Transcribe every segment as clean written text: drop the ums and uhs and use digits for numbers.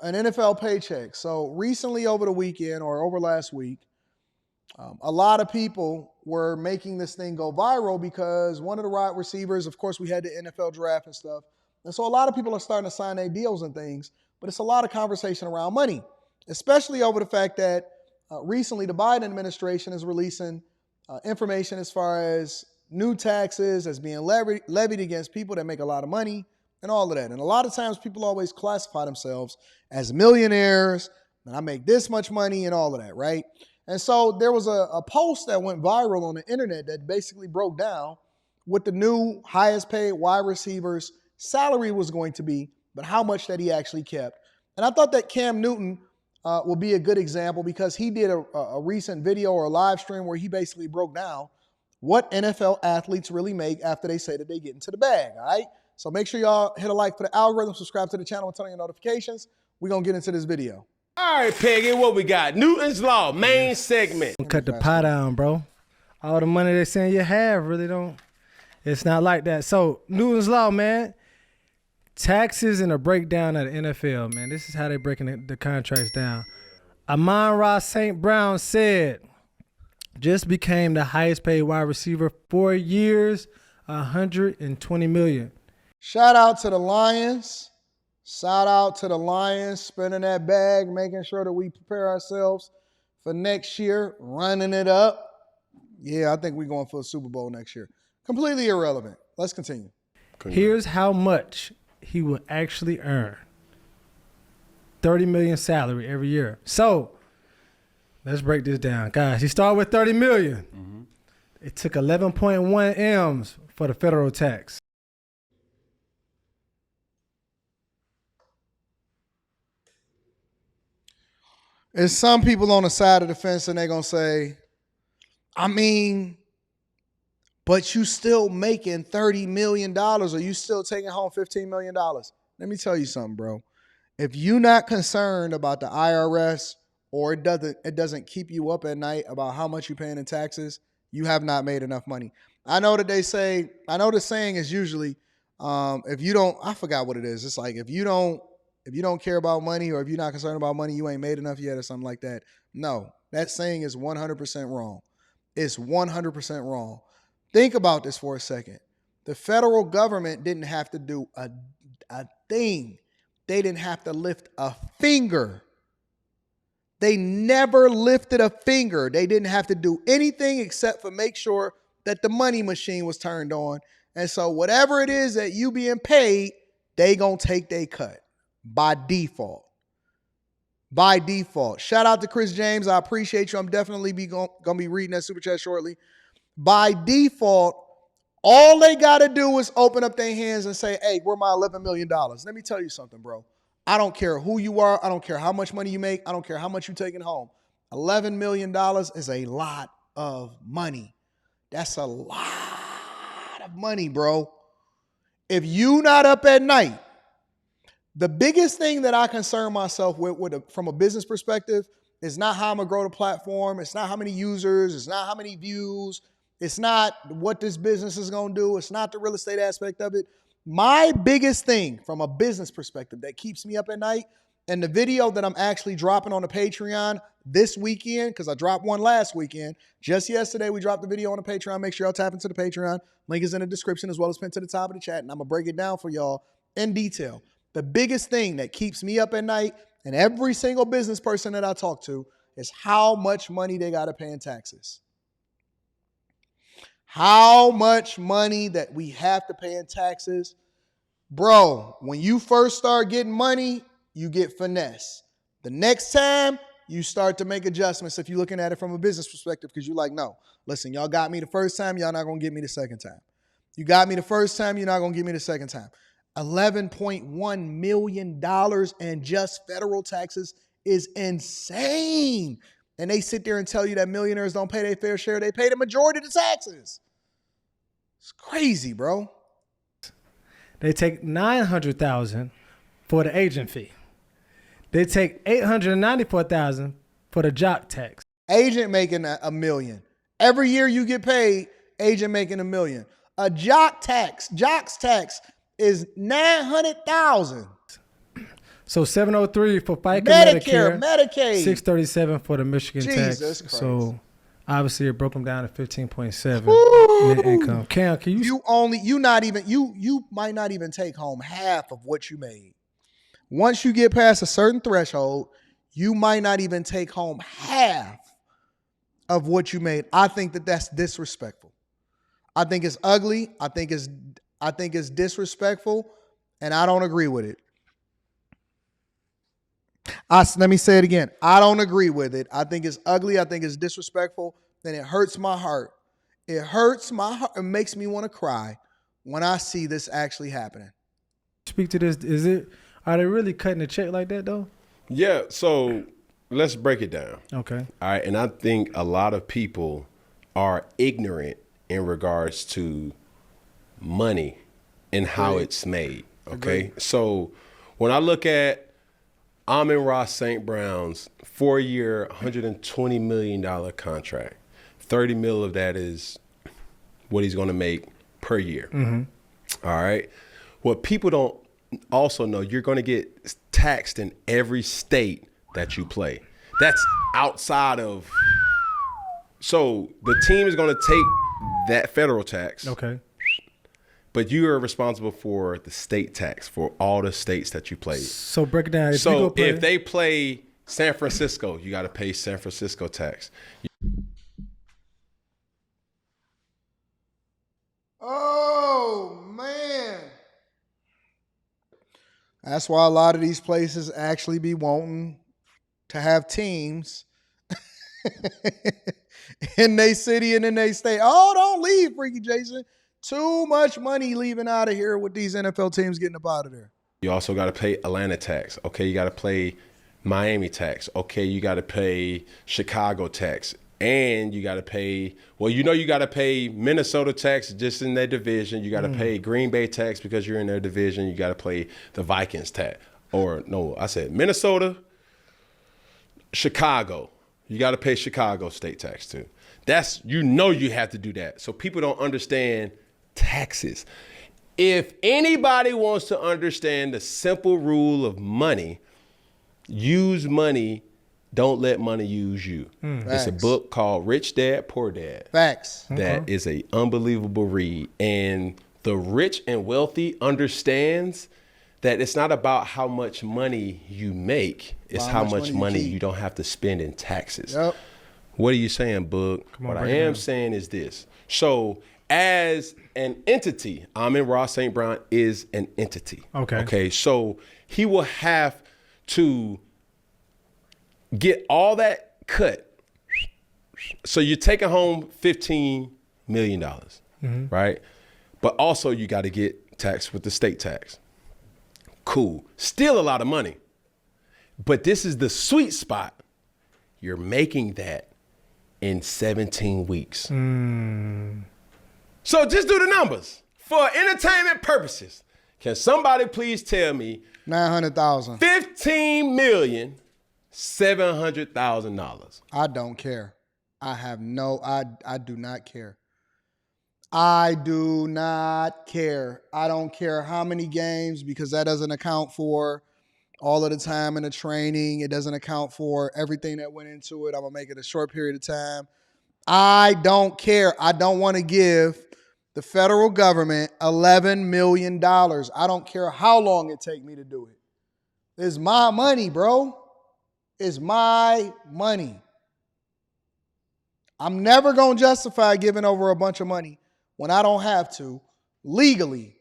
an NFL paycheck. So recently over the weekend or over last week, a lot of people were making this thing go viral because one of the wide receivers, of course, we had the NFL draft and stuff. And so a lot of people are starting to sign their deals and things, but it's a lot of conversation around money, especially over the fact that recently the Biden administration is releasing information as far as new taxes as being levied against people that make a lot of money and all of that. And a lot of times people always classify themselves as millionaires, and I make this much money and all of that, right? And so there was a post that went viral on the internet that basically broke down what the new highest paid wide receiver's salary was going to be, but how much that he actually kept. And I thought that Cam Newton will be a good example because he did a recent video or a live stream where he basically broke down what NFL athletes really make after they say that they get into the bag, all right? So make sure y'all hit a like for the algorithm, subscribe to the channel, and turn on your notifications. We're going to get into this video. All right, Peggy, what we got? Newton's Law, main segment. Cut the pot down, bro. All the money they're saying you have really don't. It's not like that. So, Newton's Law, man. Taxes and a breakdown of the NFL, man. This is how they're breaking the contracts down. Amon-Ra St. Brown said, just became the highest paid wide receiver 4 years, $120 million. Shout out to the Lions. Shout out to the Lions, spinning that bag, making sure that we prepare ourselves for next year, running it up. Yeah, I think we're going for a Super Bowl next year. Completely irrelevant. Let's continue. Here's how much he will actually earn. $30 million salary every year. So let's break this down. Guys, he started with $30 million. Mm-hmm. It took 11.1 M's for the federal tax. There's some people on the side of the fence and they're going to say, I mean, but you still making $30 million or you still taking home $15 million. Let me tell you something, bro. If you're not concerned about the IRS or it doesn't keep you up at night about how much you're paying in taxes, you have not made enough money. I know that they say, I know the saying is usually, if you don't, I forgot what it is. It's like, if you don't care about money or if you're not concerned about money, you ain't made enough yet or something like that. No, that saying is 100% wrong. It's 100% wrong. Think about this for a second. The federal government didn't have to do a thing. They didn't have to lift a finger. They never lifted a finger. They didn't have to do anything except for make sure that the money machine was turned on. And so whatever it is that you being paid, they gonna take their cut. By default. By default. Shout out to Chris James. I appreciate you. I'm definitely going to be reading that super chat shortly. By default, all they got to do is open up their hands and say, hey, where my $11 million? Let me tell you something, bro. I don't care who you are. I don't care how much money you make. I don't care how much you're taking home. $11 million is a lot of money. That's a lot of money, bro. If you not up at night, the biggest thing that I concern myself with from a business perspective is not how I'm going to grow the platform. It's not how many users. It's not how many views. It's not what this business is going to do. It's not the real estate aspect of it. My biggest thing from a business perspective that keeps me up at night, and the video that I'm actually dropping on the Patreon this weekend, because I dropped one last weekend. Just yesterday, we dropped the video on the Patreon. Make sure y'all tap into the Patreon. Link is in the description as well as pinned to the top of the chat, and I'm going to break it down for y'all in detail. The biggest thing that keeps me up at night and every single business person that I talk to is how much money they got to pay in taxes. How much money that we have to pay in taxes. Bro, when you first start getting money, you get finesse. The next time, you start to make adjustments if you're looking at it from a business perspective because you're like, no, listen, y'all got me the first time, y'all not going to get me the second time. You got me the first time, you're not going to get me the second time. $11.1 million in just federal taxes is insane. And they sit there and tell you that millionaires don't pay their fair share. They pay the majority of the taxes. It's crazy, bro. They take $900,000 for the agent fee. They take $894,000 for the jock tax. Agent making $1 million. Every year you get paid, agent making $1 million. A jock's tax is $900,000. So $703 for FICA Medicare, Medicare, Medicaid. $637 for the Michigan Jesus tax. Christ. So obviously it broke them down to 15.7 Woo! net income. Cam, can you? You might not even take home half of what you made. Once you get past a certain threshold, you might not even take home half of what you made. I think that's disrespectful. I think it's ugly. I think it's disrespectful, and I don't agree with it. Let me say it again. I don't agree with it. I think it's ugly. I think it's disrespectful, and it hurts my heart. It hurts my heart. It makes me want to cry when I see this actually happening. Speak to this. Are they really cutting a check like that though? Yeah, so let's break it down. Okay. All right, and I think a lot of people are ignorant in regards to money and how it's made. Okay, so when I look at Amon-Ra St. Brown's 4-year, $120 million contract, 30 mil of that is what he's going to make per year. Mm-hmm. All right. What people don't also know, you're going to get taxed in every state that you play. That's outside of. So the team is going to take that federal tax. Okay. But you are responsible for the state tax for all the states that you play. So break it down. If they play San Francisco, you got to pay San Francisco tax. Oh, man. That's why a lot of these places actually be wanting to have teams in their city and in their state. Oh, don't leave, Freaky Jason. Too much money leaving out of here with these NFL teams getting up out of there. You also got to pay Atlanta tax. Okay, you got to pay Miami tax. Okay, you got to pay Chicago tax. And you got to pay, you got to pay Minnesota tax just in their division. You got to pay Green Bay tax because you're in their division. You got to pay the Vikings tax. Or no, I said Minnesota, Chicago. You got to pay Chicago state tax too. You have to do that. So people don't understand taxes. If anybody wants to understand the simple rule of money, use money, don't let money use you. It's a book called Rich Dad, Poor Dad. Facts. That is an unbelievable read. And the rich and wealthy understands that it's not about how much money you make. It's how much money you don't have to spend in taxes. Yep. What are you saying, Bug? What I am saying is this. So as an entity, Amon-Ra St. Brown is an entity. Okay. So he will have to get all that cut. So you're taking home $15 million, right? But also you got to get taxed with the state tax. Cool. Still a lot of money. But this is the sweet spot. You're making that in 17 weeks. So just do the numbers. For entertainment purposes, can somebody please tell me $900,000. $15,700,000. I don't care. I do not care. I do not care. I don't care how many games, because that doesn't account for all of the time in the training. It doesn't account for everything that went into it. I'm going to make it a short period of time. I don't care. I don't want to give the federal government $11 million. I don't care how long it take me to do it. It's my money, bro. It's my money. I'm never going to justify giving over a bunch of money when I don't have to, legally,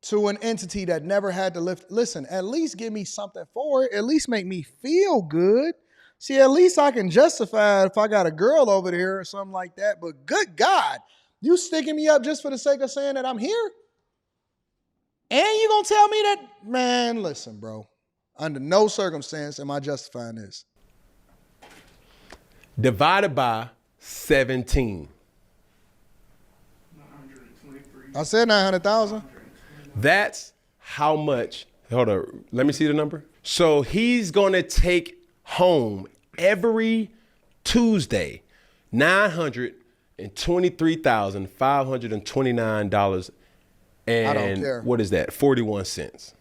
to an entity that never had to lift. Listen, at least give me something for it. At least make me feel good. See, at least I can justify it if I got a girl over there or something like that. But good God, you sticking me up just for the sake of saying that I'm here? And you gonna tell me that? Man, listen, bro. Under no circumstance am I justifying this. Divided by 17. I said 900,000. That's how much. Hold on. Let me see the number. So he's going to take home every Tuesday $923,529 and I don't care. What is that? 41 cents.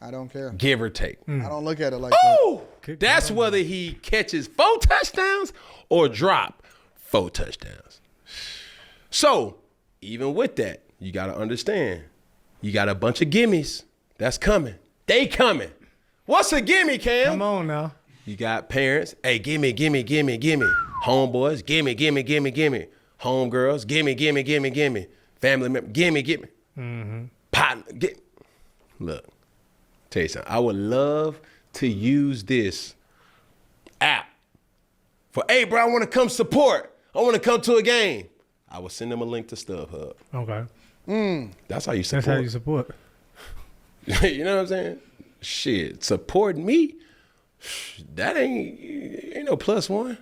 I don't care. Give or take. I don't look at it like that. That's whether he catches 4 touchdowns or drop 4 touchdowns. So, even with that, you got to understand, you got a bunch of gimmies that's coming. They coming. What's a gimme, Cam? Come on now. You got parents, hey, gimme, gimme, gimme, gimme. Homeboys, gimme, gimme, gimme, gimme. Homegirls, gimme, gimme, gimme, gimme. Family members, gimme, gimme. Partner, Look, tell you something. I would love to use this app for, hey, bro, I want to come support. I want to come to a game. I will send them a link to StubHub. Okay. That's how you support. That's how you support. You know what I'm saying? Shit, supporting me, that ain't no +1.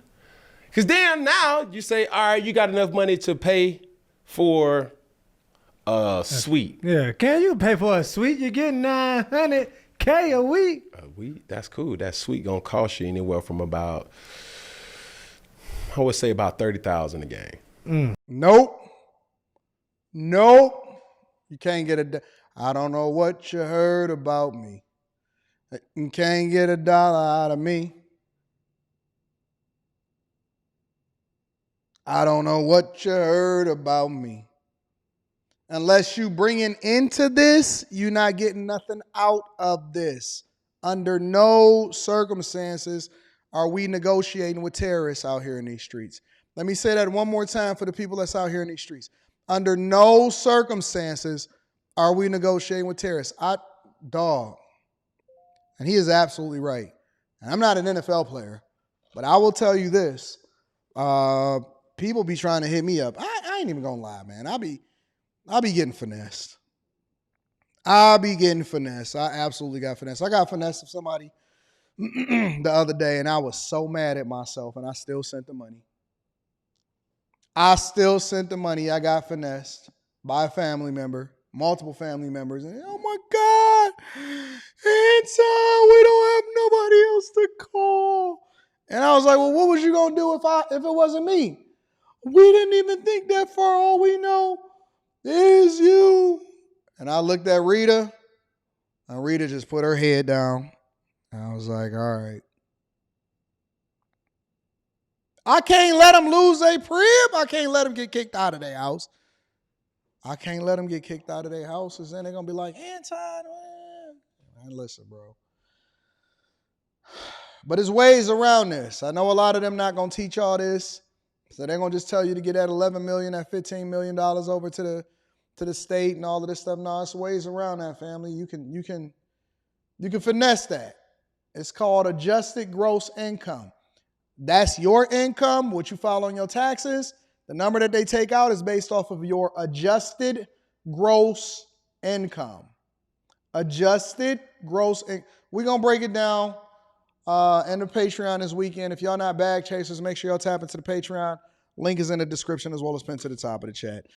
Because then now you say, all right, you got enough money to pay for a suite. Yeah, can you pay for a suite? You're getting $900K a week. A week? That's cool. That suite gonna cost you anywhere from about, I would say about $30,000 a game. Nope. You can't get I don't know what you heard about me. You can't get $1 out of me. I don't know what you heard about me. Unless you bringing into this, you're not getting nothing out of this. Under no circumstances are we negotiating with terrorists out here in these streets. Let me say that one more time for the people that's out here in these streets. Under no circumstances are we negotiating with terrorists. Dog. And he is absolutely right. And I'm not an NFL player, but I will tell you this. People be trying to hit me up. I ain't even gonna lie, man. I'll be getting finessed. I absolutely got finessed. I got finessed of somebody the other day, and I was so mad at myself, and I still sent the money. I got finessed by a family member, multiple family members. And, oh my God, Anton, we don't have nobody else to call. And I was like, well, what was you gonna do if it wasn't me? We didn't even think that far. All we know is you. And I looked at Rita, and Rita just put her head down. And I was like, all right. I can't let them lose their crib. I can't let them get kicked out of their house. And then they're going to be like, Anton, man. Listen, bro. But there's ways around this. I know a lot of them not going to teach all this. So they're going to just tell you to get that $11 million, that $15 million over to the state and all of this stuff. No, it's ways around that, family. You can finesse that. It's called adjusted gross income. That's your income, what you file on your taxes. The number that they take out is based off of your adjusted gross income. Adjusted gross income. We're going to break it down in the Patreon this weekend. If y'all not bag chasers, make sure y'all tap into the Patreon. Link is in the description as well as pinned to the top of the chat.